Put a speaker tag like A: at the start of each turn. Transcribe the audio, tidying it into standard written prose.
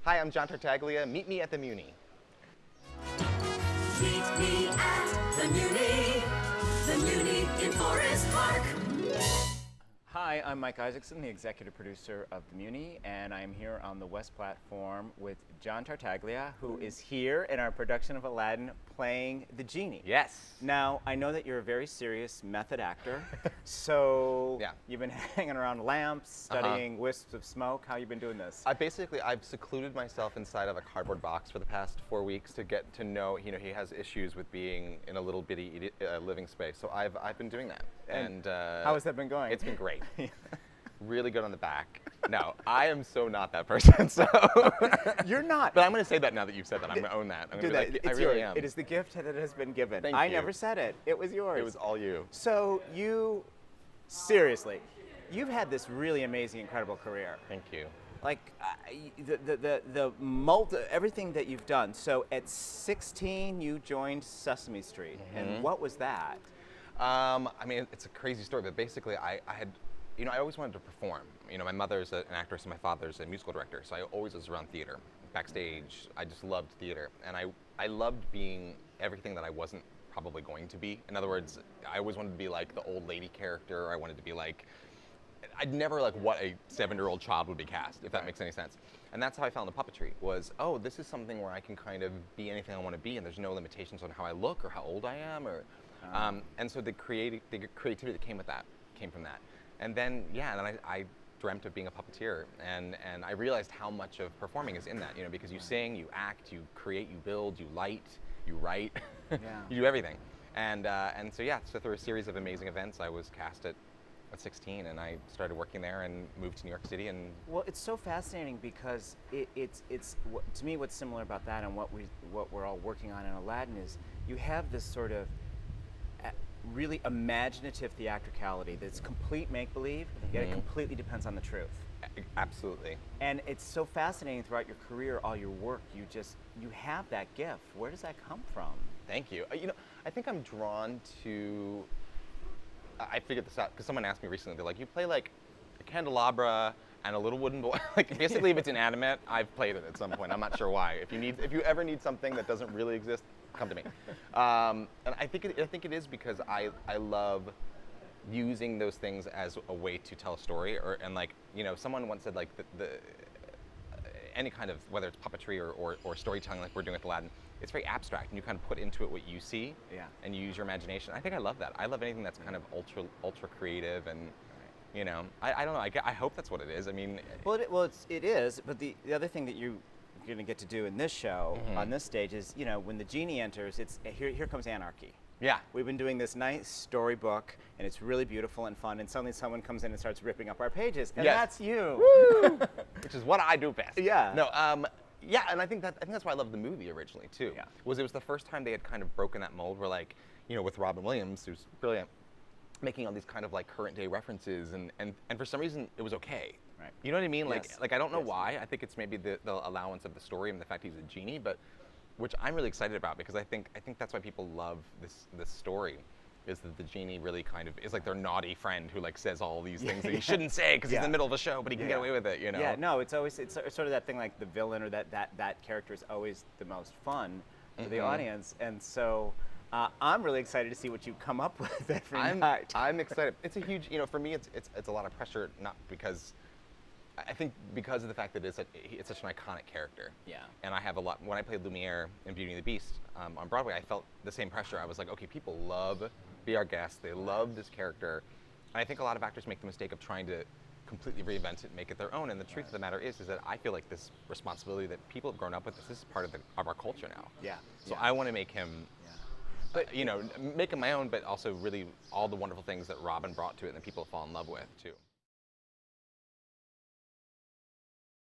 A: Hi, I'm John Tartaglia. Meet me at the Muny.
B: Meet me at the Muny in Forest Park.
C: Hi, I'm Mike Isaacson, the executive producer of the Muny, and I'm here on the West platform with John Tartaglia, who is here in our production of Aladdin playing the Genie.
A: Yes.
C: Now, I know that you're a very serious method actor, so
A: Yeah.
C: you've been hanging around lamps, studying wisps of smoke. How you been doing this?
A: I've secluded myself inside of a cardboard box for the past 4 weeks to get to know, he has issues with being in a little bitty living space. So I've been doing that. And
C: how has that been going?
A: It's been great. Really good on the back. No, I am so not that person. So
C: You're not.
A: But I'm going to say that now that you've said that. I'm going to own that. I'm
C: Do
A: gonna
C: that.
A: be like, I
C: It's
A: really
C: yours.
A: am.
C: It is the gift that has been given.
A: Thank
C: I
A: you.
C: never said it. It was yours.
A: It was all you.
C: So seriously, you've had this really amazing, incredible career.
A: Thank you.
C: Like everything that you've done. So at 16, you joined Sesame Street, and what was that?
A: I mean, it's a crazy story, but basically, I had, I always wanted to perform. My mother's an actress and my father's a musical director, so I always was around theater, backstage. I just loved theater, and I loved being everything that I wasn't probably going to be. In other words, I always wanted to be like the old lady character. I wanted to be like, I'd never like what a 7-year-old child would be cast, if that makes any sense. And that's how I found the puppetry, was, oh, this is something where I can kind of be anything I want to be, and there's no limitations on how I look or how old I am, or, and so the creativity that came from that. And then, yeah, then I dreamt of being a puppeteer, and I realized how much of performing is in that, because you sing, you act, you create, you build, you light, you write, you do everything. And so yeah, so through a series of amazing events, I was cast at 16, and I started working there and moved to New York City. And
C: well, it's so fascinating because it's to me, what's similar about that and what we're all working on in Aladdin is you have this sort of really imaginative theatricality that's complete make-believe, yet it completely depends on the truth.
A: Absolutely.
C: And it's so fascinating throughout your career, all your work, you have that gift. Where does that come from?
A: Thank you. I think I'm drawn to, I figured this out because someone asked me recently, they're like, you play like a candelabra and a little wooden boy. Like basically if it's inanimate, I've played it at some point. I'm not sure why. If you ever need something that doesn't really exist, come to me. And I think it is because I love using those things as a way to tell a story, someone once said like any kind of, whether it's puppetry or storytelling like we're doing with Aladdin, it's very abstract, and you kind of put into it what you see, and you use your imagination. I think I love that. I love anything that's kind of ultra creative, and I don't know. I hope that's what it is. I mean,
C: it is. But the other thing that you're going to get to do in this show on this stage is, when the Genie enters, it's here comes anarchy.
A: Yeah.
C: We've been doing this nice storybook, and it's really beautiful and fun, and suddenly someone comes in and starts ripping up our pages, and that's you.
A: Woo! Which is what I do best.
C: Yeah.
A: No, yeah, and I think that's why I loved the movie originally too.
C: Yeah.
A: It was the first time they had kind of broken that mold where, like, with Robin Williams, who's brilliant, making all these kind of like current day references, and for some reason it was okay.
C: Right.
A: You know what I mean?
C: Yes.
A: Like I don't know why. I think it's maybe the allowance of the story and the fact he's a genie, but which I'm really excited about, because I think that's why people love this story, is that the genie really kind of is like their naughty friend who like says all these things that he shouldn't say because he's in the middle of a show, but he can get away with it,
C: Yeah, no, it's sort of that thing, like the villain or that character is always the most fun for the audience, and so I'm really excited to see what you come up with every night.
A: I'm excited. It's a huge, for me, it's a lot of pressure, not because. I think because of the fact that it's such an iconic character. Yeah. And I have a lot. When I played Lumiere in Beauty and the Beast on Broadway, I felt the same pressure. I was like, okay, people love Be Our Guest. They love this character. And I think a lot of actors make the mistake of trying to completely reinvent it and make it their own. And the truth of the matter is that I feel like this responsibility that people have grown up with, this is part of our culture now.
C: Yeah.
A: So I want to make him. But make him my own, but also really all the wonderful things that Robin brought to it and that people fall in love with too.